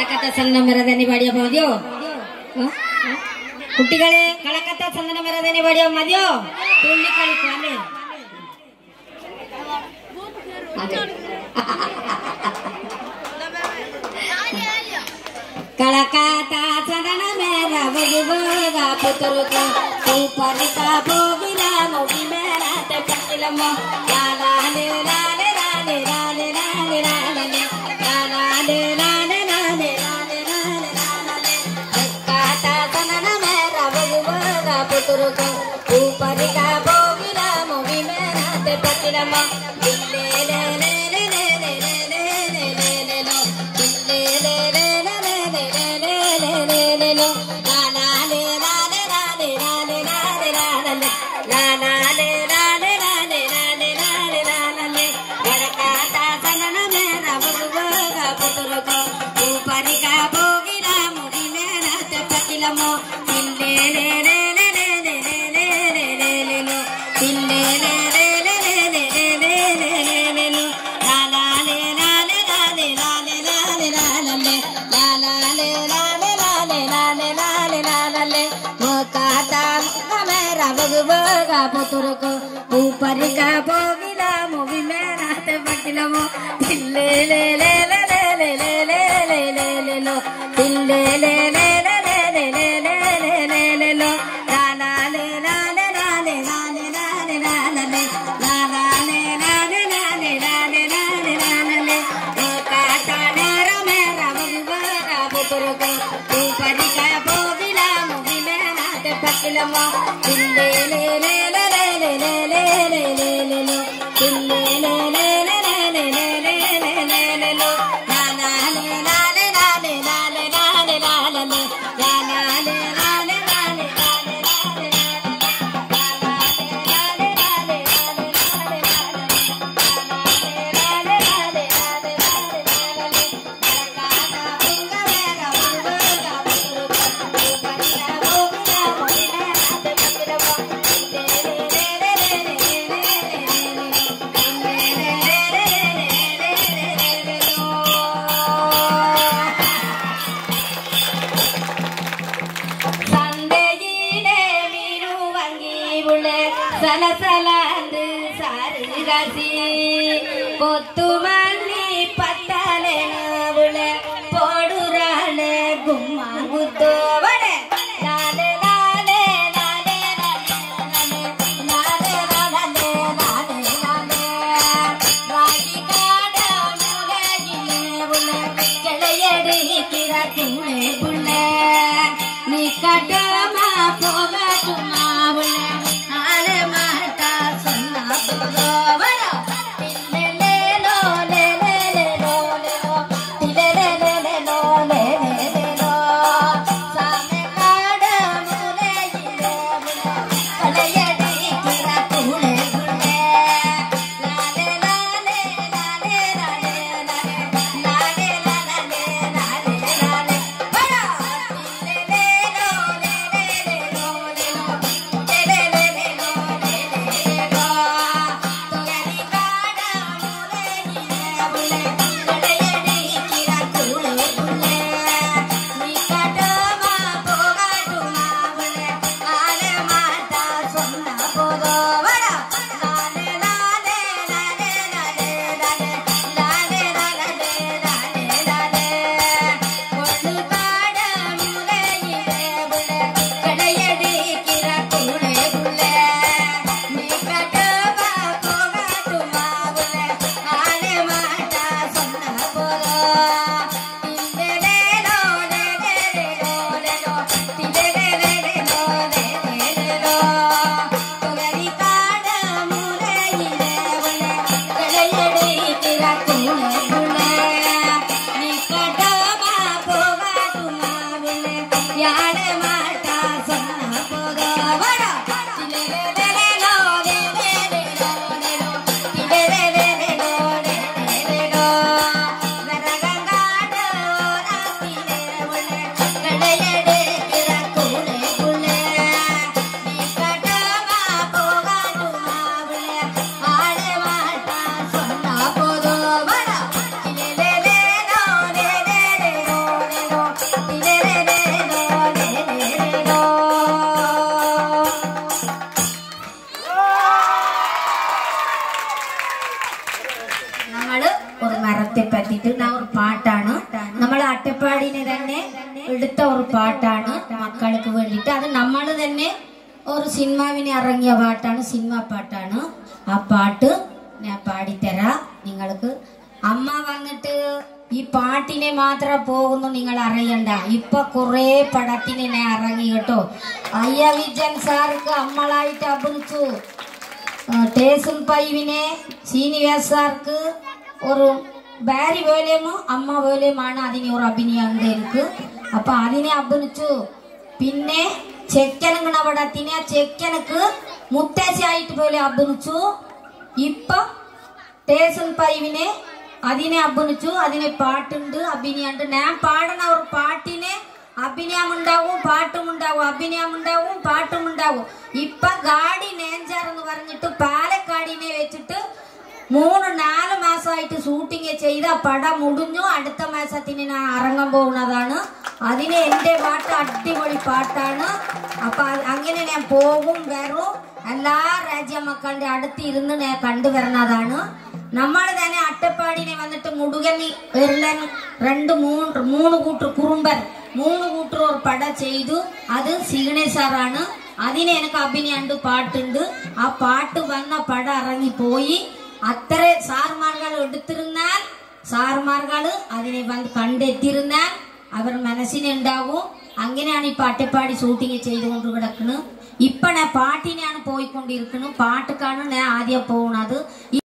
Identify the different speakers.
Speaker 1: ಕಳಕತ್ತ ಸಣ್ಣ ಮರದನಿ ಬಾಡಿಯ ಮದ್ಯೋ ಕುಟ್ಟಿಗಳೇ ಕಳಕತ್ತ ಚಂದನ ಮರದನಿ ಬಾಡಿಯ ಮದ್ಯೋ ತುಳ್ಳಿ ಕಳಿ ಕಾಲೆ ಕಳಕತ್ತ ಚಂದನ ಮೇರ ಬಗುವಾಗ ಪುತರುಕ ऊपर का भोगिला मोगी मेरा ते पतिलमो लाले लाले लाले लाले लाले लाले लाले लाले लाले लाले लाले काटा सनन मेरा बगुगा पुतुरुको ऊपर का भोगिला मोगी मेरा ते पतिलमो ले ले ले ले ले ले ले ले ले ले लो ले ले ले ले ले ले ले ले ले लो पुतुरुको ऊपर का भोगिला मोगी मेरा ते पतिलमो ले ले ले ले ले ले ले ले ले ले लो ले ले ले ले ले ले ले ले ले ले लो ला ला ले ला ले ला ले ला ले ला ले ला ले ला ला ले ला ले ला ले ला ले ला ले ला ले काटा मेरा मेरा बगुगा पुतुरुको ऊपर का भोगिला मोगी मेरा ते पतिलमो ले ले ले ಸಲಸಲಂದು ಸಾರಿಗಾಸಿ ಕೊತ್ತು ಮಲ್ಲಿ ಪತ್ತಲೆ ನಾವುಳೆ ಪೋಡುರಾಳೆ ಗುಮ್ಮ ಗುದ್ದೋವಳೆ ಲಾಲೆ ಲಾಲೆ ಲಾಲೆ ಲಾಲೆ ಲಾಲೆ ಲಾಲೆ ಲಾಲೆ ರಾಗಿ ಕಾಡ ಮುಳಗಿಲೆ ಬುಳೆ ಕೆಳೆಯಡಿ ಕಿರ ತುಳೆ ಬುಳೆ ನಿಕಟ ಮಾ ಪೋಗ ತುಮಾ ಬುಳೆ നമ്മള് ഒരു മരത്തെ പറ്റിയിട്ട് ഒരു പാട്ടാണ്. നമ്മൾ അട്ടപ്പാടിനെ തന്നെ എടുത്ത ഒരു പാട്ടാണ് മക്കൾക്ക് വേണ്ടിയിട്ട്. അത് നമ്മൾ തന്നെ ഒരു സിനിമാവിനെ ഇറങ്ങിയ പാട്ടാണ്, സിനിമ പാട്ടാണ്. ആ പാട്ട് ഞാൻ പാടിത്തരാ നിങ്ങൾക്ക്. അമ്മ വന്നിട്ട് ഈ പാട്ടിനെ മാത്രം പോകുന്നു നിങ്ങൾ അറിയണ്ട. ഇപ്പൊ കുറെ പടത്തിനെ ഞാൻ ഇറങ്ങി കേട്ടോ. അയ്യ വിജയൻ സാർക്ക് അമ്മളായിട്ട് അഭിനയിച്ചു. ടേസും പൈവിനെ ശ്രീനിവാസ് സാർക്ക് ഒരു ഭാര്യ പോലെയും അമ്മ പോലെയുമാണ് അതിന് ഒരു അഭിനയം ഉണ്ട് എനിക്ക്. അപ്പൊ അതിനെ അഭിനയിച്ചു. പിന്നെ ചെക്കനങ്ങണ പടത്തിനെ ചെക്കനക്ക് മുത്തശ്ശിയായിട്ട് പോലെ അഭിനയിച്ചു. ഇപ്പൊ ടേസും പൈവിനെ അതിനെ അഭിനയിച്ചു. അതിനെ പാട്ടുണ്ട്, അഭിനയുണ്ട്. ഞാൻ പാടുന്ന ഒരു പാട്ടിനെ അഭിനയമുണ്ടാവും, പാട്ടുമുണ്ടാവും, അഭിനയമുണ്ടാവും, പാട്ടുമുണ്ടാവും. ഇപ്പൊ ഗാഡി നേഞ്ചർ എന്ന് പറഞ്ഞിട്ട് പാലക്കാടിനെ വെച്ചിട്ട് 3-4 മാസമായിട്ട് ഷൂട്ടിങ് ചെയ്ത പടം മുടിഞ്ഞു. അടുത്ത മാസത്തിന് ഞാൻ ഇറങ്ങാൻ പോകുന്നതാണ്. അതിന് എന്റെ പാട്ട് അടിപൊളി പാട്ടാണ്. അപ്പൊ അങ്ങനെ ഞാൻ പോകും വരും. എല്ലാ രാജ്യമക്കളുടെ അടുത്ത് ഇരുന്ന് ഞാൻ കണ്ടുവരുന്നതാണ്. നമ്മൾ തന്നെ അട്ടപ്പാടിനെ വന്നിട്ട് മുടുകനി എർലൻ 2-3 കൂട്ടർ കുറുമ്പൻ 3 കൂട്ടർ ഒരു പട ചെയ്തു. അത് സീണേ സാറാണ്. അതിന് എനിക്ക് അഭിനയുണ്ട്, പാട്ടുണ്ട്. ആ പാട്ട് വന്ന പട ഇറങ്ങിപ്പോയി. അത്ര സാർമാർകൾ എടുത്തിരുന്നാൽ, സാർമാർകൾ അതിനെ വന്ന് കണ്ടെത്തിയിരുന്നാൽ അവർ മനസ്സിനുണ്ടാവും. അങ്ങനെയാണ് ഇപ്പൊ അട്ടപ്പാടി ഷൂട്ടിങ് ചെയ്തുകൊണ്ട് കിടക്കുന്നത്. ഇപ്പൊ ഞാൻ പാട്ടിനെയാണ് പോയിക്കൊണ്ടിരിക്കുന്നത്. പാട്ടുക്കാണ് ഞാൻ ആദ്യം പോകുന്നത്.